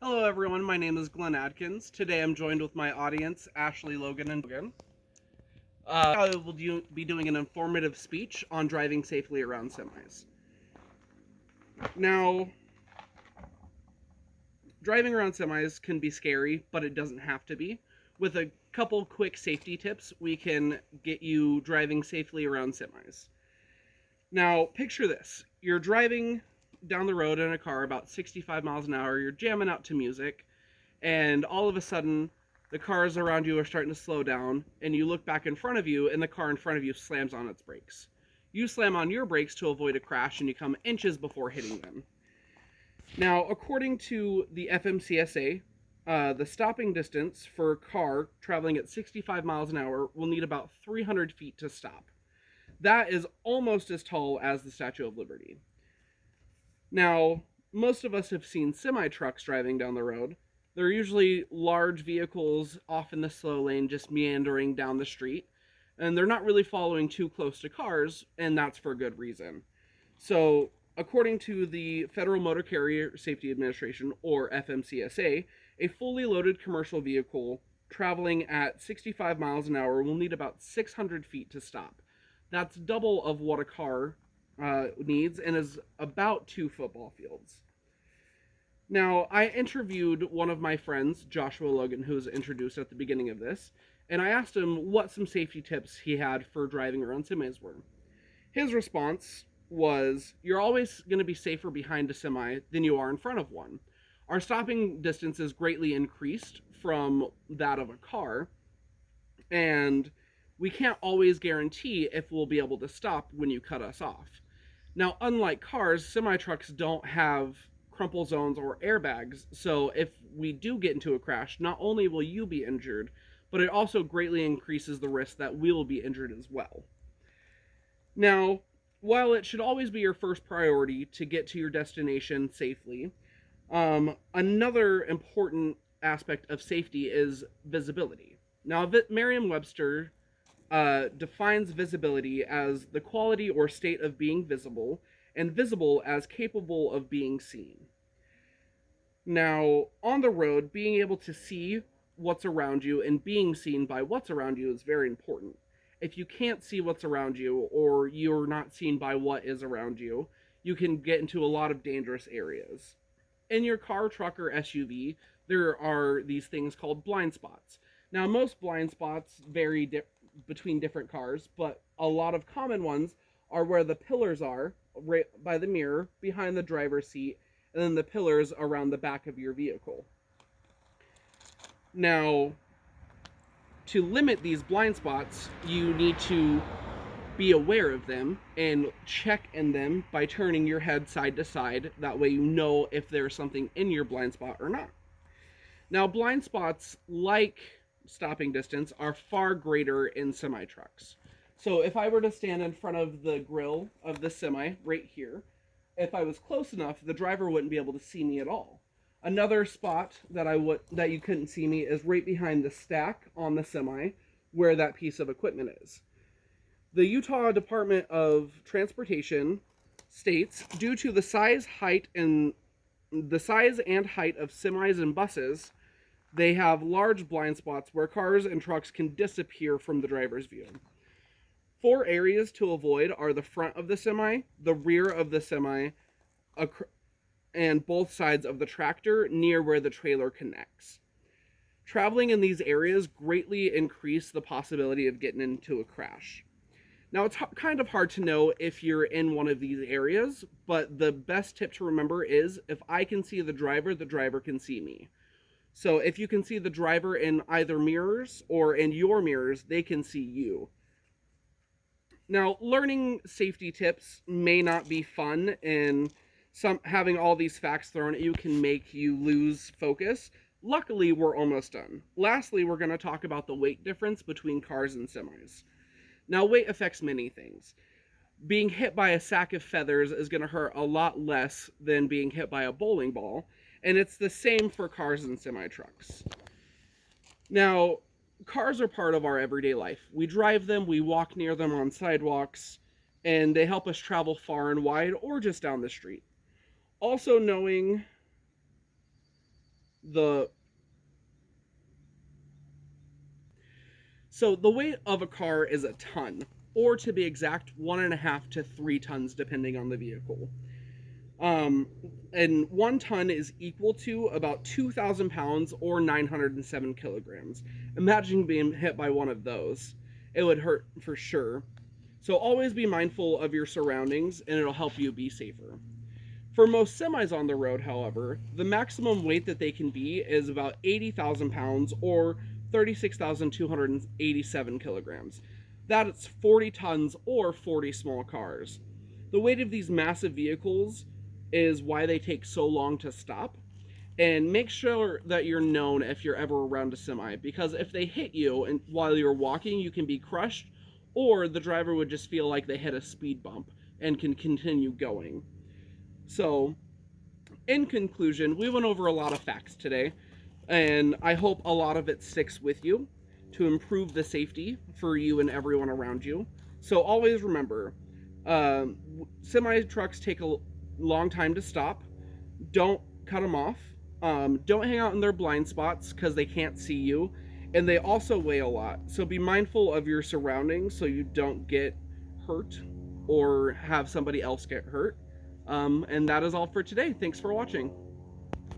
Hello everyone, my name is Glenn Adkins. Today I'm joined with my audience, Ashley, Logan, and Logan. I will be doing an informative speech on driving safely around semis. Now, driving around semis can be scary, but it doesn't have to be. With a couple quick safety tips, we can get you driving safely around semis. Now, picture this. You're driving down the road in a car about 65 miles an hour, you're jamming out to music, and all of a sudden the cars around you are starting to slow down, and you look back in front of you and the car in front of you slams on its brakes. You slam on your brakes to avoid a crash and you come inches before hitting them. Now, according to the FMCSA, the stopping distance for a car traveling at 65 miles an hour will need about 300 feet to stop. That is almost as tall as the Statue of Liberty. Now, most of us have seen semi-trucks driving down the road. They're usually large vehicles off in the slow lane, just meandering down the street. And they're not really following too close to cars, and that's for good reason. So, according to the Federal Motor Carrier Safety Administration, or FMCSA, a fully loaded commercial vehicle traveling at 65 miles an hour will need about 600 feet to stop. That's double of what a car needs and is about 2 football fields. Now, I interviewed one of my friends, Joshua Logan, who was introduced at the beginning of this, and I asked him what some safety tips he had for driving around semis were. His response was, "You're always going to be safer behind a semi than you are in front of one. Our stopping distance is greatly increased from that of a car, and we can't always guarantee if we'll be able to stop when you cut us off." Now, unlike cars, semi-trucks don't have crumple zones or airbags, so if we do get into a crash, not only will you be injured, but it also greatly increases the risk that we'll be injured as well. Now, while it should always be your first priority to get to your destination safely, another important aspect of safety is visibility. Now, Merriam-Webster defines visibility as the quality or state of being visible, and visible as capable of being seen. Now, on the road, being able to see what's around you and being seen by what's around you is very important. If you can't see what's around you, or you're not seen by what is around you, you can get into a lot of dangerous areas. In your car, truck, or SUV, there are these things called blind spots. Now, most blind spots vary between different cars, but a lot of common ones are where the pillars are, right by the mirror, behind the driver's seat, and then the pillars around the back of your vehicle. Now, to limit these blind spots, you need to be aware of them and check in them by turning your head side to side. That way you know if there's something in your blind spot or not. Now, blind spots, like stopping distance, are far greater in semi-trucks. So if I were to stand in front of the grill of the semi right here, if I was close enough, the driver wouldn't be able to see me at all. Another spot that you couldn't see me is right behind the stack on the semi where that piece of equipment is. The Utah Department of Transportation states, due to the size and height of semis and buses, they have large blind spots where cars and trucks can disappear from the driver's view. 4 areas to avoid are the front of the semi, the rear of the semi, and both sides of the tractor near where the trailer connects. Traveling in these areas greatly increase the possibility of getting into a crash. Now, it's kind of hard to know if you're in one of these areas, but the best tip to remember is if I can see the driver can see me. So if you can see the driver in either mirrors or in your mirrors, they can see you. Now, learning safety tips may not be fun, and having all these facts thrown at you can make you lose focus. Luckily, we're almost done. Lastly, we're going to talk about the weight difference between cars and semis. Now, weight affects many things. Being hit by a sack of feathers is going to hurt a lot less than being hit by a bowling ball, and it's the same for cars and semi-trucks. Now, cars are part of our everyday life. We drive them, we walk near them on sidewalks, and they help us travel far and wide or just down the street. Also, knowing the So the weight of a car is a ton, or to be exact, 1.5 to 3 tons, depending on the vehicle. Um, and 1 ton is equal to about 2,000 pounds or 907 kilograms. Imagine being hit by one of those. It would hurt for sure. So always be mindful of your surroundings, and it'll help you be safer. For most semis on the road, however, the maximum weight that they can be is about 80,000 pounds or 36,287 kilograms. That's 40 tons or 40 small cars. The weight of these massive vehicles is why they take so long to stop. And make sure that you're known if you're ever around a semi, because if they hit you and while you're walking, you can be crushed, or the driver would just feel like they hit a speed bump and can continue going. So, in conclusion, we went over a lot of facts today, and I hope a lot of it sticks with you to improve the safety for you and everyone around you. So, always remember, semi trucks take a long time to stop. Don't cut them off. Don't hang out in their blind spots because they can't see you. And they also weigh a lot. So be mindful of your surroundings so you don't get hurt or have somebody else get hurt. And that is all for today. Thanks for watching.